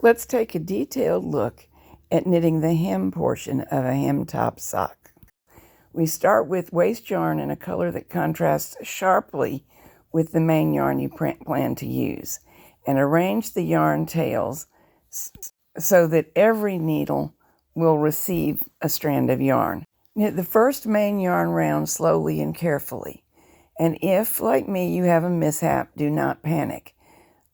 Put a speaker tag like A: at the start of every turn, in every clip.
A: Let's take a detailed look at knitting the hem portion of a hem top sock. We start with waste yarn in a color that contrasts sharply with the main yarn you plan to use, and arrange the yarn tails so that every needle will receive a strand of yarn. Knit the first main yarn round slowly and carefully, and if, like me, you have a mishap, do not panic.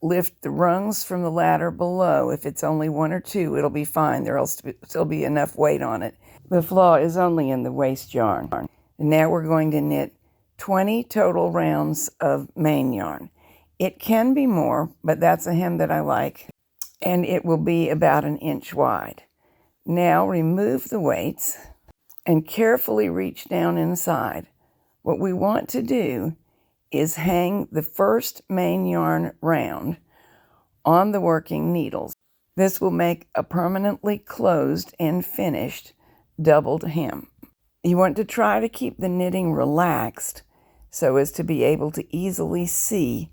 A: Lift the rungs from the ladder below. If it's only one or two, it'll be fine. There'll still be enough weight on it. The flaw is only in the waste yarn. And now we're going to knit 20 total rounds of main yarn. It can be more, but that's a hem that I like, and it will be about 1 inch wide. Now remove the weights and carefully reach down inside. What we want to do is hang the first main yarn round on the working needles. This will make a permanently closed and finished doubled hem. You want to try to keep the knitting relaxed so as to be able to easily see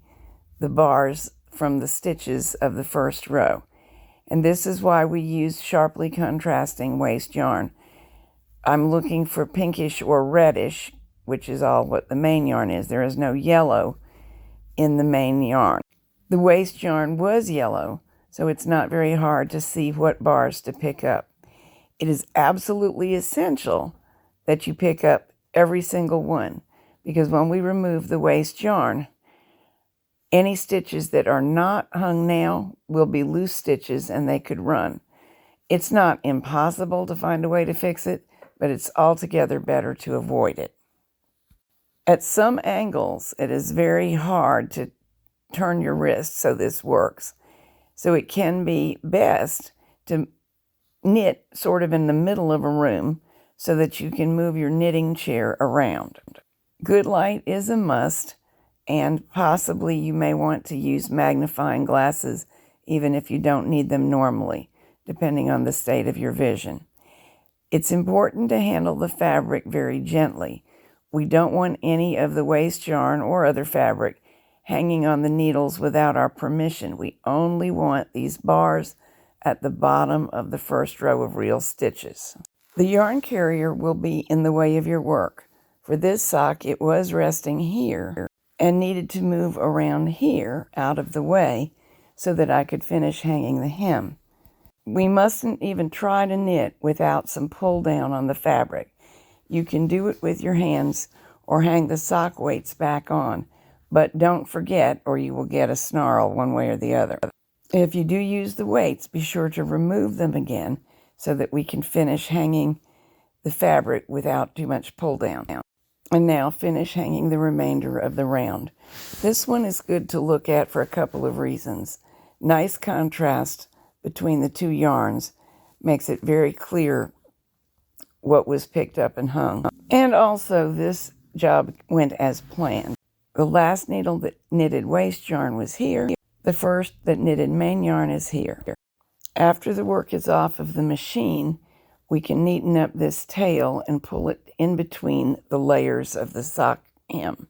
A: the bars from the stitches of the first row. And this is why we use sharply contrasting waste yarn. I'm looking for pinkish or reddish, which is all what the main yarn is. There is no yellow in the main yarn. The waste yarn was yellow, so it's not very hard to see what bars to pick up. It is absolutely essential that you pick up every single one, because when we remove the waste yarn, any stitches that are not hung now will be loose stitches and they could run. It's not impossible to find a way to fix it, but it's altogether better to avoid it. At some angles, it is very hard to turn your wrist so this works. So it can be best to knit sort of in the middle of a room so that you can move your knitting chair around. Good light is a must, and possibly you may want to use magnifying glasses even if you don't need them normally, depending on the state of your vision. It's important to handle the fabric very gently. We don't want any of the waste yarn or other fabric hanging on the needles without our permission. We only want these bars at the bottom of the first row of real stitches. The yarn carrier will be in the way of your work. For this sock, it was resting here and needed to move around here out of the way so that I could finish hanging the hem. We mustn't even try to knit without some pull down on the fabric. You can do it with your hands or hang the sock weights back on, but don't forget or you will get a snarl one way or the other. If you do use the weights, be sure to remove them again so that we can finish hanging the fabric without too much pull down. And now finish hanging the remainder of the round. This one is good to look at for a couple of reasons. Nice contrast between the two yarns makes it very clear what was picked up and hung. And also, this job went as planned. The last needle that knitted waste yarn was here. The first that knitted main yarn is here. After the work is off of the machine, we can neaten up this tail and pull it in between the layers of the sock hem.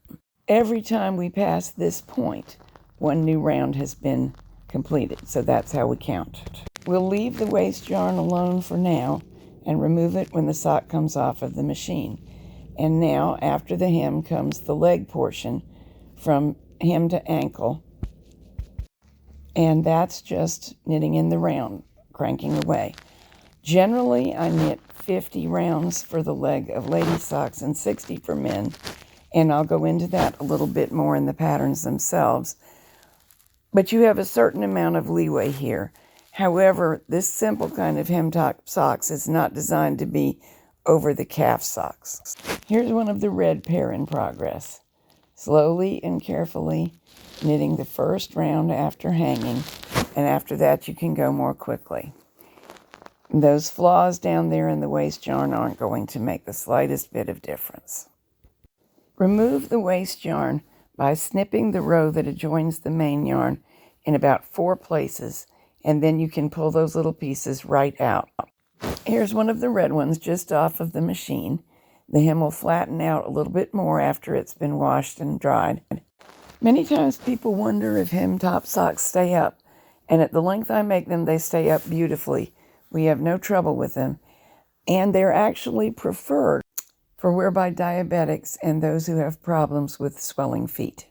A: Every time we pass this point, one new round has been completed, so that's how we count. We'll leave the waste yarn alone for now and remove it when the sock comes off of the machine. And now, after the hem, comes the leg portion from hem to ankle. And that's just knitting in the round, cranking away. Generally, I knit 50 rounds for the leg of lady socks and 60 for men, and I'll go into that a little bit more in the patterns themselves. But you have a certain amount of leeway here. However, this simple kind of hem top socks is not designed to be over the calf socks. Here's one of the red pair in progress. Slowly and carefully knitting the first round after hanging, and after that you can go more quickly. Those flaws down there in the waste yarn aren't going to make the slightest bit of difference. Remove the waste yarn by snipping the row that adjoins the main yarn in about 4 places, and then you can pull those little pieces right out. Here's one of the red ones just off of the machine. The hem will flatten out a little bit more after it's been washed and dried. Many times people wonder if hem top socks stay up, And at the length I make them, they stay up beautifully. We have no trouble with them. And they're actually preferred for wear by diabetics and those who have problems with swelling feet.